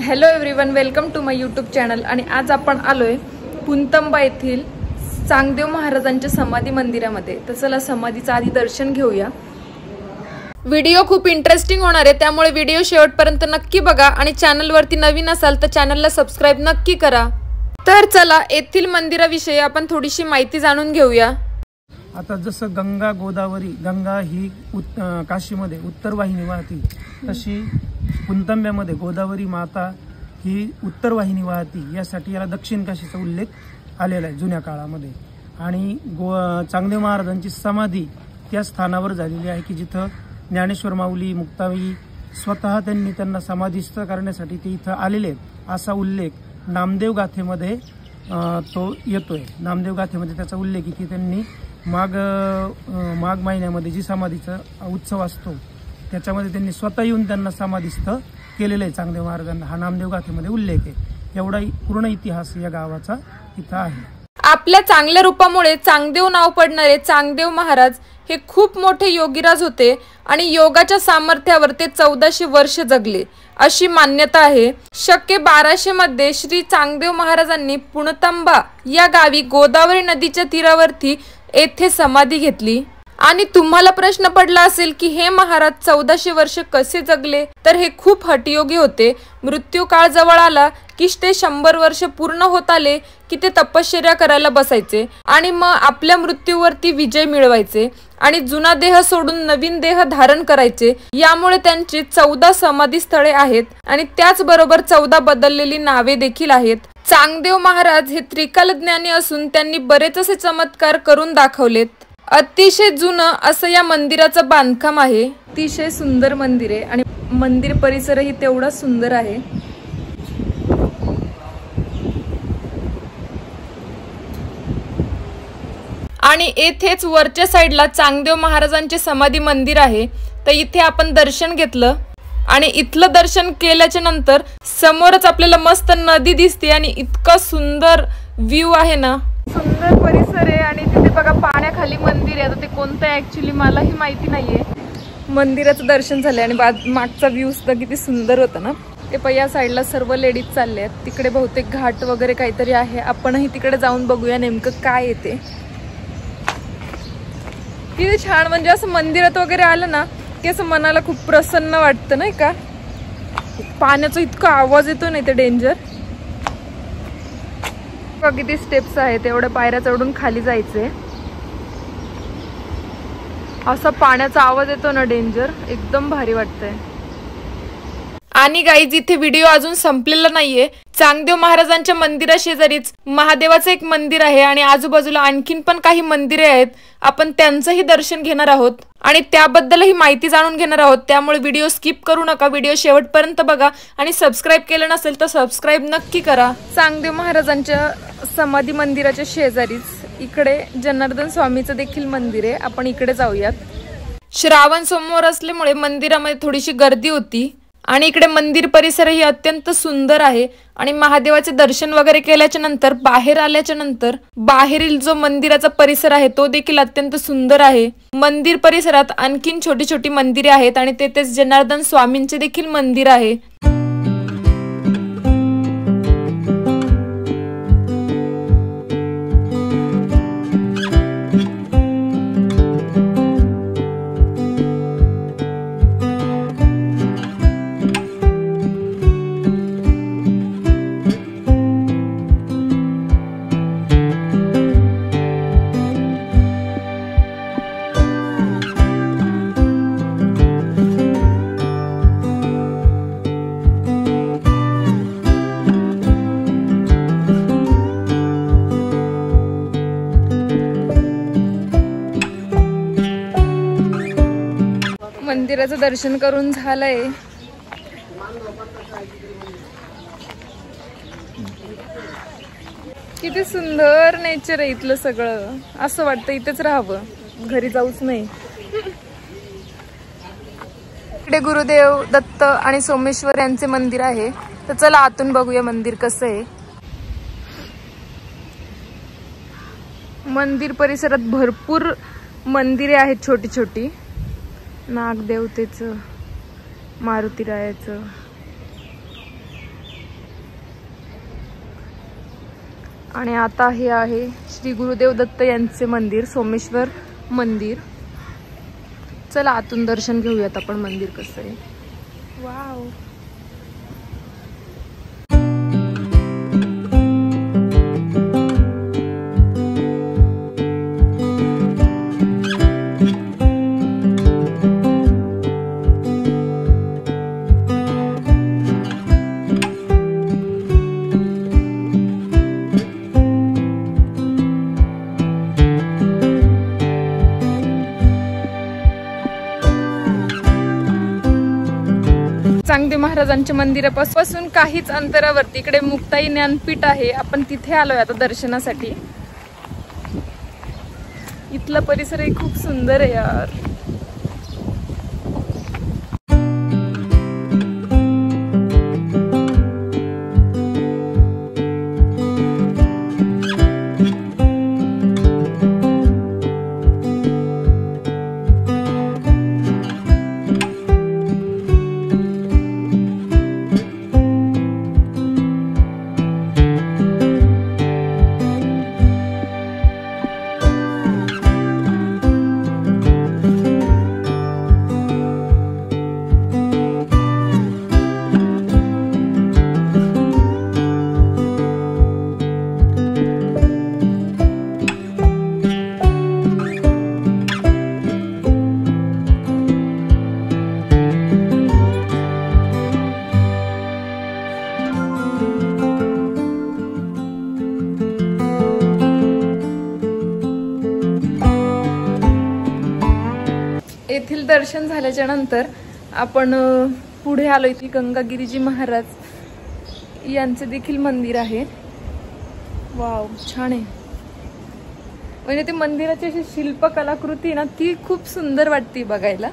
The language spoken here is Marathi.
Hello everyone, welcome to my YouTube channel. आणि आज आपण आलोय पुणतंबा येथील चांगदेव महाराजांच्या समाधी मंदिरामध्ये। तर चला समाधीचं आधी दर्शन घेऊया। व्हिडिओ खूप इंटरेस्टिंग होणार आहे, त्यामुळे व्हिडिओ शेवटपर्यंत नक्की बघा आणि चॅनलवरती नवीन असाल तर चॅनलला सबस्क्राइब नक्की करा। तर चला येथील मंदिराविषयी आपण थोडीशी माहिती जाणून घेऊया। आता जसं गंगा गोदावरी, गंगा ही काशीमध्ये उत्तर वाहिनी वाहती, तशी पुणतंब्यामध्ये गोदावरी माता ही उत्तर वाहिनी वाहती, यासाठी याला दक्षिण काशीचा उल्लेख आलेला आहे जुन्या काळामध्ये। आणि चांगदेव महाराजांची समाधी त्या स्थानावर झालेली आहे की जिथं ज्ञानेश्वर माऊली, मुक्ताबाई स्वतः त्यांना समाधीस्थ करण्यासाठी ते इथं आलेले आहेत, असा उल्लेख नामदेव गाथेमध्ये तो येतोय। नामदेव गाथेमध्ये त्याचा उल्लेख की त्यांनी माघ महिन्यामध्ये जी समाधीचा उत्सव असतो त्याच्यामध्ये त्यांनी स्वतः येऊन त्यांना समाधीस्थ केलेलं आहे चांगदेव महाराजांना, हा नामदेव गाथेमध्ये उल्लेख आहे। एवढा पूर्ण इतिहास या गावाचा इथं आहे। आपल्या चांगल्या रूपामुळे चांगदेव नाव पडणारे चांगदेव महाराज हे खूप मोठे योगीराज होते आणि योगाच्या सामर्थ्यावर ते 1400 वर्ष जगले अशी मान्यता आहे। शके 1200 मध्ये श्री चांगदेव महाराजांनी पुणतंबा या गावी गोदावरी नदीच्या तीरावरती येथे समाधी घेतली। आणि तुम्हाला प्रश्न पडला असेल की हे महाराज 1400 वर्ष कसे जगले, तर हे खूप हठयोगी होते। मृत्यू काळ जवळ आला की ते 100 वर्ष पूर्ण होत आले की ते तपश्चर्या करायला बसायचे आणि मग आपल्या मृत्यूवरती विजय मिळवायचे आणि जुना देह सोडून नवीन देह धारण करायचे। यामुळे त्यांची 14 समाधी स्थळे आहेत आणि त्याचबरोबर 14 बदललेली नावे देखील आहेत। चांगदेव महाराज हे त्रिकालज्ञानी असून त्यांनी बरेच असे चमत्कार करून दाखवलेत। अतिशय जुनं असं या मंदिराचं बांधकाम आहे। अतिशय सुंदर मंदिर आहे आणि मंदिर परिसरही तेवढा सुंदर आहे। आणि येथेच वरच्या साईडला चांगदेव महाराजांचे समाधी मंदिर आहे। तर इथे आपण दर्शन घेतलं आणि इथलं दर्शन केल्याच्या नंतर समोरच आपल्याला मस्त नदी दिसते आणि इतका सुंदर व्ह्यू आहे ना, सुंदर परिसर आहे। आणि तिथे बघा पाण्याखाली मंदिर आहे, आता ते कोणतं आहे ऍक्च्युली मलाही माहिती नाहीये। मंदिराचं दर्शन झालंय आणि मागचा व्ह्यू सुद्धा किती सुंदर होता ना। ते पहिल्या साईडला सर्व लेडीज चालले आहेत, तिकडे बहुतेक घाट वगैरे काहीतरी आहे। आपणही तिकडे जाऊन बघूया नेमकं काय येते। किती छान, म्हणजे असं मंदिरात वगैरे आलं ना की असं मनाला खूप प्रसन्न वाटतं नाही का। पाण्याचा इतका आवाज येतो नाही ते डेंजर। किती स्टेप्स आहेत, एवढ्या पायऱ्या चढून खाली जायचे। असा पाण्याचा आवाज येतो ना डेंजर, एकदम भारी वाटतंय। आणि गाईज इथे व्हिडिओ अजून संपलेला नाहीये। चांगदेव महाराजांच्या मंदिरा शेजारीच महादेवाचं एक मंदिर आहे आणि आजूबाजूला आणखीन पण काही मंदिरे आहेत। आपण त्यांचंही दर्शन घेणार आहोत आणि त्याबद्दलही माहिती जाणून घेणार आहोत, त्यामुळे व्हिडिओ स्किप करू नका, व्हिडिओ शेवटपर्यंत बघा आणि सबस्क्राइब केलं नसेल तर सबस्क्राइब नक्की करा। चांगदेव महाराजांच्या समाधी मंदिराच्या शेजारीच इकडे जनार्दन स्वामीचं देखील मंदिर आहे, आपण इकडे जाऊयात। श्रावण सोमवार असल्यामुळे मंदिरामध्ये थोडीशी गर्दी होती आणि इकडे मंदिर परिसरही अत्यंत सुंदर आहे। आणि महादेवाचे दर्शन वगैरे केल्याच्या नंतर बाहेर आल्याच्या नंतर बाहेरील जो मंदिराचा परिसर आहे तो देखील अत्यंत सुंदर आहे। मंदिर परिसरात आणखीन छोटी छोटी मंदिरे आहेत आणि तेथेच जनार्दन स्वामींचे देखील मंदिर आहे। मंदिराचं दर्शन करून झालंय। किती सुंदर नेचर आहे इथलं सगळं, असं वाटतं इथेच राहावं, घरी जाऊच नाही। इकडे गुरुदेव दत्त आणि सोमेश्वर यांचे मंदिर आहे। तर चला आतून बघूया मंदिर कसं आहे। मंदिर परिसरात भरपूर मंदिरे आहेत छोटी छोटी, नागदेवतेचं, मारुतीरायाचं। आणि आता हे आहे श्री गुरुदेव दत्त यांचे मंदिर, सोमेश्वर मंदिर. चला आतून दर्शन घेऊयात आपण मंदिर कसं आहे. वाव. चांगदेव महाराजांच्या मंदिरापासून काहीच अंतरावरती इकडे मुक्ताई ज्ञानपीठ आहे. आपण तिथे आलोय आता दर्शनासाठी. इथला परिसरही खूप सुंदर आहे यार. येथील दर्शन झाल्याच्या नंतर आपण पुढे आलो. इथे गंगागिरीजी महाराज यांचे देखील मंदिर आहे. वाव, छान आहे. म्हणजे ते मंदिराची अशी शिल्पकलाकृती ना, ती खूप सुंदर वाटते बघायला.